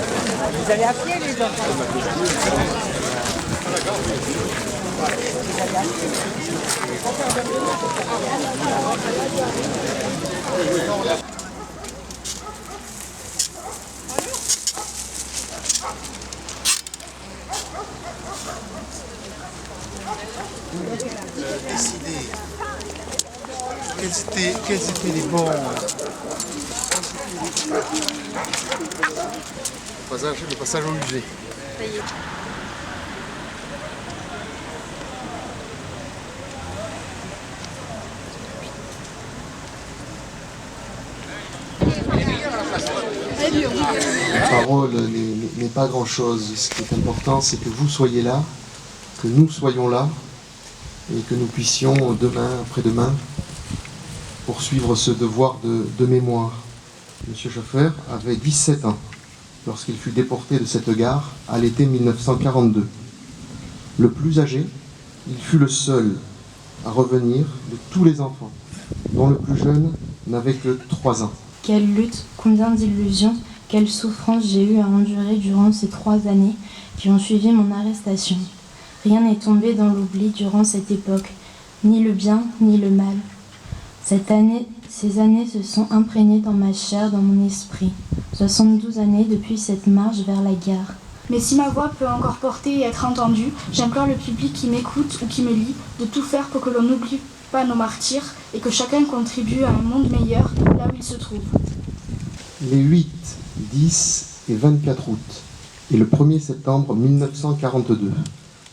Vous allez à pied, les enfants? Décider quels étaient les bons. Le passage au musée. Ça y est. La parole n'est pas grand-chose. Ce qui est important, c'est que vous soyez là, que nous soyons là, et que nous puissions demain, après-demain, poursuivre ce devoir de mémoire. Monsieur Schoeffer avait 17 ans lorsqu'il fut déporté de cette gare à l'été 1942. Le plus âgé, il fut le seul à revenir de tous les enfants, dont le plus jeune n'avait que 3 ans. Quelle lutte, combien d'illusions, quelle souffrance j'ai eu à endurer durant ces 3 années qui ont suivi mon arrestation. Rien n'est tombé dans l'oubli durant cette époque, ni le bien ni le mal. Ces années se sont imprégnées dans ma chair, dans mon esprit. 72 années depuis cette marche vers la gare. Mais si ma voix peut encore porter et être entendue, j'implore le public qui m'écoute ou qui me lit de tout faire pour que l'on n'oublie pas nos martyrs et que chacun contribue à un monde meilleur là où il se trouve. Les 8, 10 et 24 août et le 1er septembre 1942,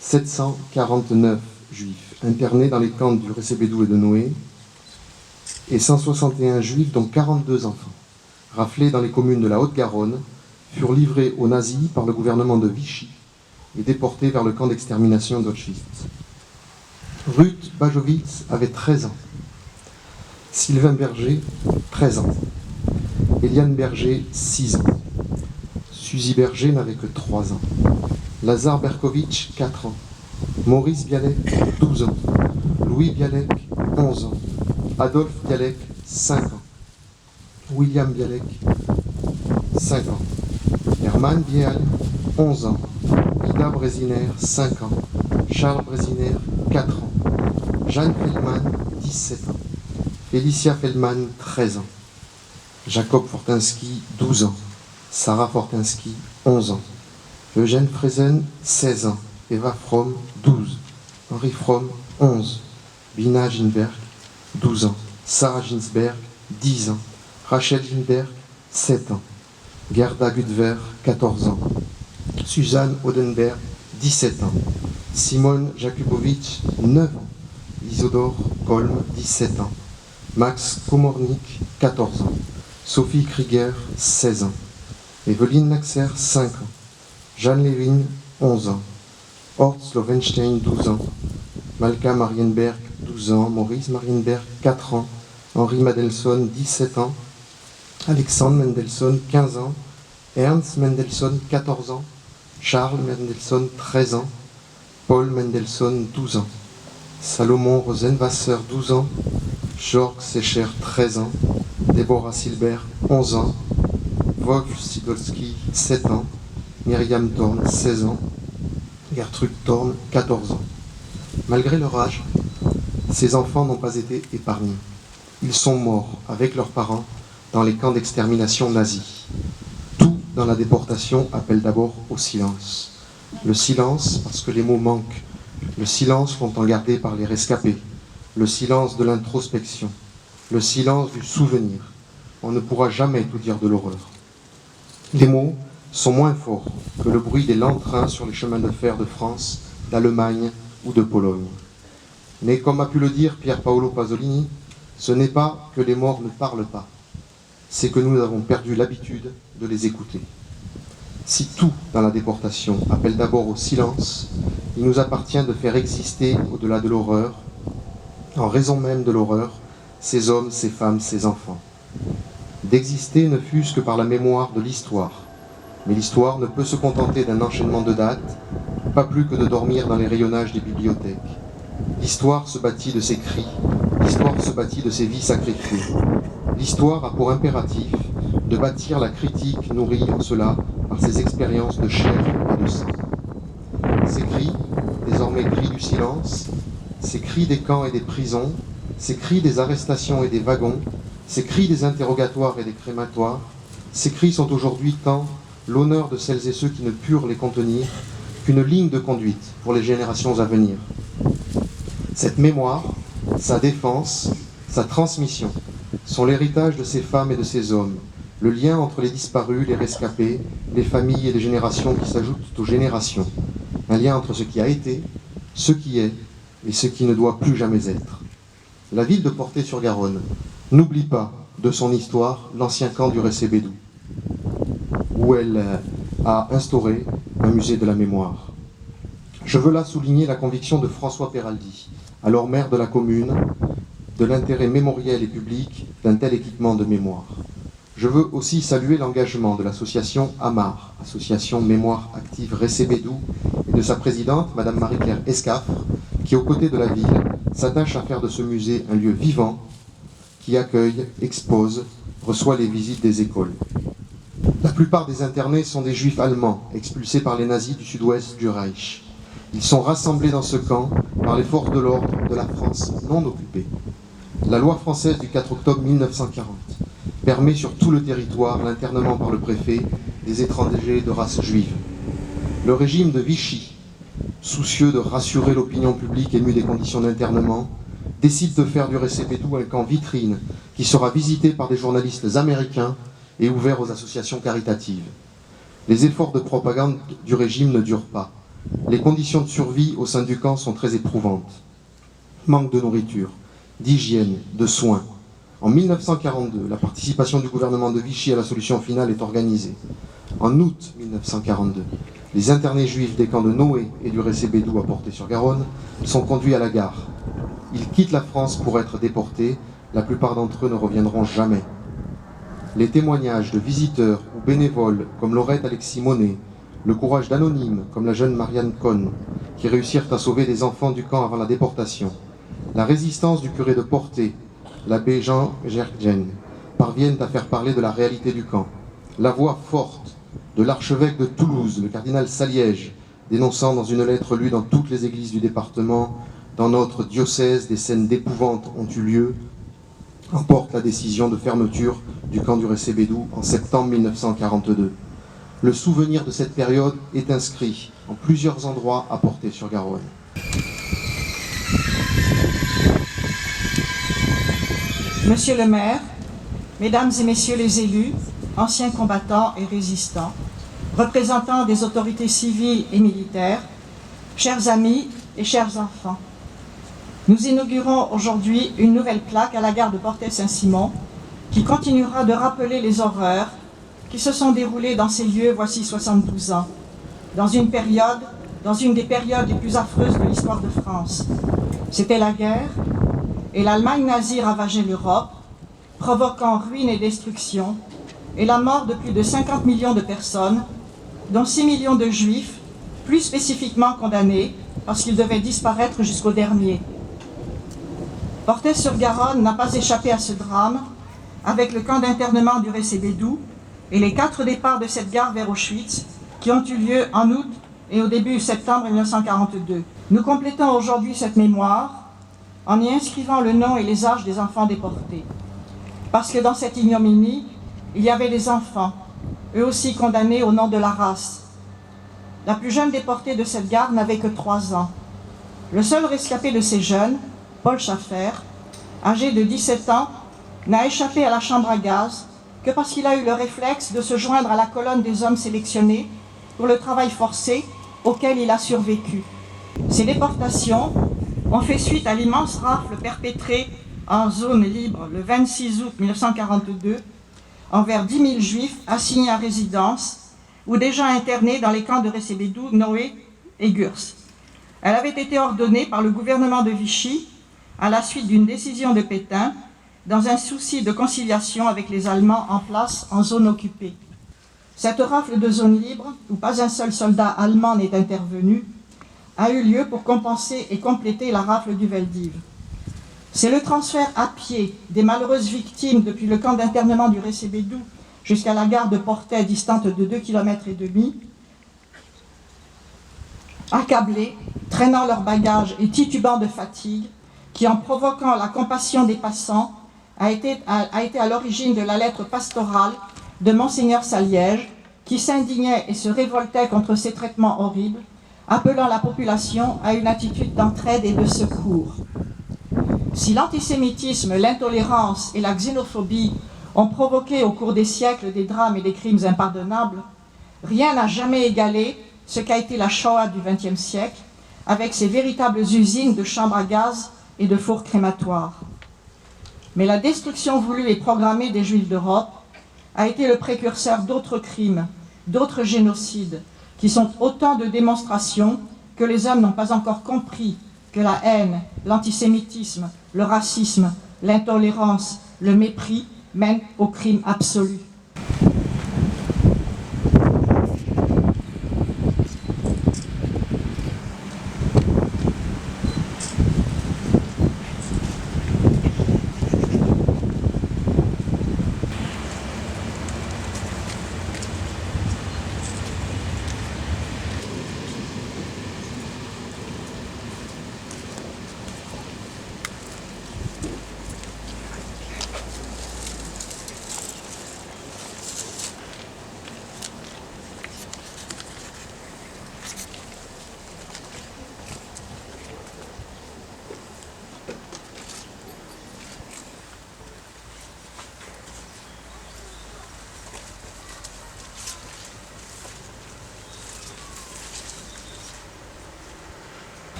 749 juifs internés dans les camps du Recébédou et de Noé et 161 juifs, dont 42 enfants, raflés dans les communes de la Haute-Garonne, furent livrés aux nazis par le gouvernement de Vichy et déportés vers le camp d'extermination d'Auschwitz. Ruth Bajowitz avait 13 ans, Sylvain Berger, 13 ans, Eliane Berger, 6 ans, Suzy Berger n'avait que 3 ans, Lazare Berkovitch, 4 ans, Maurice Bialek, 12 ans, Louis Bialek, 11 ans, Adolphe Bialek, 5 ans, William Bialek, 5 ans, Hermann Bial, 11 ans, Ida Brésiner, 5 ans, Charles Brésiner, 4 ans, Jeanne Feldman, 17 ans, Félicia Feldman, 13 ans, Jacob Fortinski, 12 ans, Sarah Fortinski, 11 ans, Eugène Frezen, 16 ans, Eva Fromm, 12, Henri Fromm, 11, Bina Ginberg, 12 ans, Sarah Ginsberg, 10 ans, Rachel Ginberg, 7 ans, Gerda Gudver, 14 ans, Suzanne Odenberg, 17 ans, Simone Jakubowicz, 9 ans, Isidore Kolm, 17 ans, Max Komornik, 14 ans, Sophie Krieger, 16 ans, Evelyne Naxer, 5 ans, Jeanne Levin, 11 ans, Horst Lovenstein, 12 ans, Malka Marienberg, 12 ans, Maurice Marienberg, 4 ans, Henri Mendelssohn, 17 ans, Alexandre Mendelssohn, 15 ans, Ernst Mendelssohn, 14 ans, Charles Mendelssohn, 13 ans, Paul Mendelssohn, 12 ans, Salomon Rosenwasser, 12 ans, Georg Secher, 13 ans, Deborah Silber, 11 ans, Wolf Sidolski, 7 ans, Myriam Thorn, 16 ans, Gertrude Thorn, 14 ans. Malgré leur âge, ces enfants n'ont pas été épargnés. Ils sont morts avec leurs parents dans les camps d'extermination nazis. Tout dans la déportation appelle d'abord au silence. Le silence parce que les mots manquent. Le silence longtemps gardé par les rescapés. Le silence de l'introspection. Le silence du souvenir. On ne pourra jamais tout dire de l'horreur. Les mots sont moins forts que le bruit des lents trains sur les chemins de fer de France, d'Allemagne ou de Pologne. Mais comme a pu le dire Pier Paolo Pasolini, ce n'est pas que les morts ne parlent pas, c'est que nous avons perdu l'habitude de les écouter. Si tout dans la déportation appelle d'abord au silence, il nous appartient de faire exister, au-delà de l'horreur, en raison même de l'horreur, ces hommes, ces femmes, ces enfants. D'exister ne fût-ce que par la mémoire de l'histoire. Mais l'histoire ne peut se contenter d'un enchaînement de dates, pas plus que de dormir dans les rayonnages des bibliothèques. L'histoire se bâtit de ses cris, l'histoire se bâtit de ses vies sacrifiées. L'histoire a pour impératif de de bâtir la critique nourrie en cela par ces expériences de chair et de sang. Ces cris, désormais cris du silence, ces cris des camps et des prisons, ces cris des arrestations et des wagons, ces cris des interrogatoires et des crématoires, ces cris sont aujourd'hui tant l'honneur de celles et ceux qui ne purent les contenir qu'une ligne de conduite pour les générations à venir. Cette mémoire, sa défense, sa transmission sont l'héritage de ces femmes et de ces hommes, le lien entre les disparus, les rescapés, les familles et les générations qui s'ajoutent aux générations, un lien entre ce qui a été, ce qui est et ce qui ne doit plus jamais être. La ville de Portet-sur-Garonne n'oublie pas de son histoire l'ancien camp du Récébédou, où elle a instauré un musée de la mémoire. Je veux là souligner la conviction de François Peraldi, alors maire de la commune, de l'intérêt mémoriel et public d'un tel équipement de mémoire. Je veux aussi saluer l'engagement de l'association AMAR, Association Mémoire Active Récébédou, et de sa présidente, Madame Marie-Claire Escaffre, qui, aux côtés de la ville, s'attache à faire de ce musée un lieu vivant qui accueille, expose, reçoit les visites des écoles. La plupart des internés sont des juifs allemands, expulsés par les nazis du sud-ouest du Reich. Ils sont rassemblés dans ce camp par les forces de l'ordre de la France non occupée. La loi française du 4 octobre 1940 permet sur tout le territoire l'internement par le préfet des étrangers de race juive. Le régime de Vichy, soucieux de rassurer l'opinion publique émue des conditions d'internement, décide de faire du Récébédou un camp vitrine qui sera visité par des journalistes américains et ouvert aux associations caritatives. Les efforts de propagande du régime ne durent pas. Les conditions de survie au sein du camp sont très éprouvantes. Manque de nourriture, d'hygiène, de soins. En 1942, la participation du gouvernement de Vichy à la solution finale est organisée. En août 1942, les internés juifs des camps de Noé et du Récébédou à Portet-sur-Garonne sont conduits à la gare. Ils quittent la France pour être déportés. La plupart d'entre eux ne reviendront jamais. Les témoignages de visiteurs ou bénévoles comme Laurette Alexis Monet, le courage d'anonymes comme la jeune Marianne Cohn, qui réussirent à sauver des enfants du camp avant la déportation, la résistance du curé de Portet, l'abbé Jean Gergen, parviennent à faire parler de la réalité du camp. La voix forte de l'archevêque de Toulouse, le cardinal Saliège, dénonçant dans une lettre lue dans toutes les églises du département: dans notre diocèse, des scènes d'épouvante ont eu lieu, emporte la décision de fermeture du camp du Récébédou en septembre 1942. Le souvenir de cette période est inscrit en plusieurs endroits à Portet-sur-Garonne. Monsieur le maire, mesdames et messieurs les élus, anciens combattants et résistants, représentants des autorités civiles et militaires, chers amis et chers enfants, nous inaugurons aujourd'hui une nouvelle plaque à la gare de Portet-Saint-Simon qui continuera de rappeler les horreurs qui se sont déroulées dans ces lieux voici 72 ans, dans une des périodes les plus affreuses de l'histoire de France. C'était la guerre, et l'Allemagne nazie ravageait l'Europe, provoquant ruine et destruction, et la mort de plus de 50 millions de personnes, dont 6 millions de juifs, plus spécifiquement condamnés, parce qu'ils devaient disparaître jusqu'au dernier. Portet-sur-Garonne n'a pas échappé à ce drame, avec le camp d'internement du Récébédou et les 4 départs de cette gare vers Auschwitz, qui ont eu lieu en août et au début septembre 1942. Nous complétons aujourd'hui cette mémoire en y inscrivant le nom et les âges des enfants déportés. Parce que dans cette ignominie, il y avait des enfants, eux aussi condamnés au nom de la race. La plus jeune déportée de cette gare n'avait que 3 ans. Le seul rescapé de ces jeunes, Paul Schaffer, âgé de 17 ans, n'a échappé à la chambre à gaz que parce qu'il a eu le réflexe de se joindre à la colonne des hommes sélectionnés pour le travail forcé auquel il a survécu. Ces déportations ont fait suite à l'immense rafle perpétrée en zone libre le 26 août 1942 envers 10 000 juifs assignés à résidence ou déjà internés dans les camps de Récébédou, Noé et Gurs. Elle avait été ordonnée par le gouvernement de Vichy à la suite d'une décision de Pétain dans un souci de conciliation avec les Allemands en place en zone occupée. Cette rafle de zone libre, où pas un seul soldat allemand n'est intervenu, a eu lieu pour compenser et compléter la rafle du Veldiv. C'est le transfert à pied des malheureuses victimes depuis le camp d'internement du Récébédou jusqu'à la gare de Portet, distante de 2,5 km, accablés, traînant leurs bagages et titubant de fatigue, qui, en provoquant la compassion des passants, a été à l'origine de la lettre pastorale de Monseigneur Saliège, qui s'indignait et se révoltait contre ces traitements horribles, appelant la population à une attitude d'entraide et de secours. Si l'antisémitisme, l'intolérance et la xénophobie ont provoqué au cours des siècles des drames et des crimes impardonnables, rien n'a jamais égalé ce qu'a été la Shoah du XXe siècle, avec ses véritables usines de chambres à gaz et de fours crématoires. Mais la destruction voulue et programmée des Juifs d'Europe a été le précurseur d'autres crimes, d'autres génocides, qui sont autant de démonstrations que les hommes n'ont pas encore compris que la haine, l'antisémitisme, le racisme, l'intolérance, le mépris mènent au crime absolu.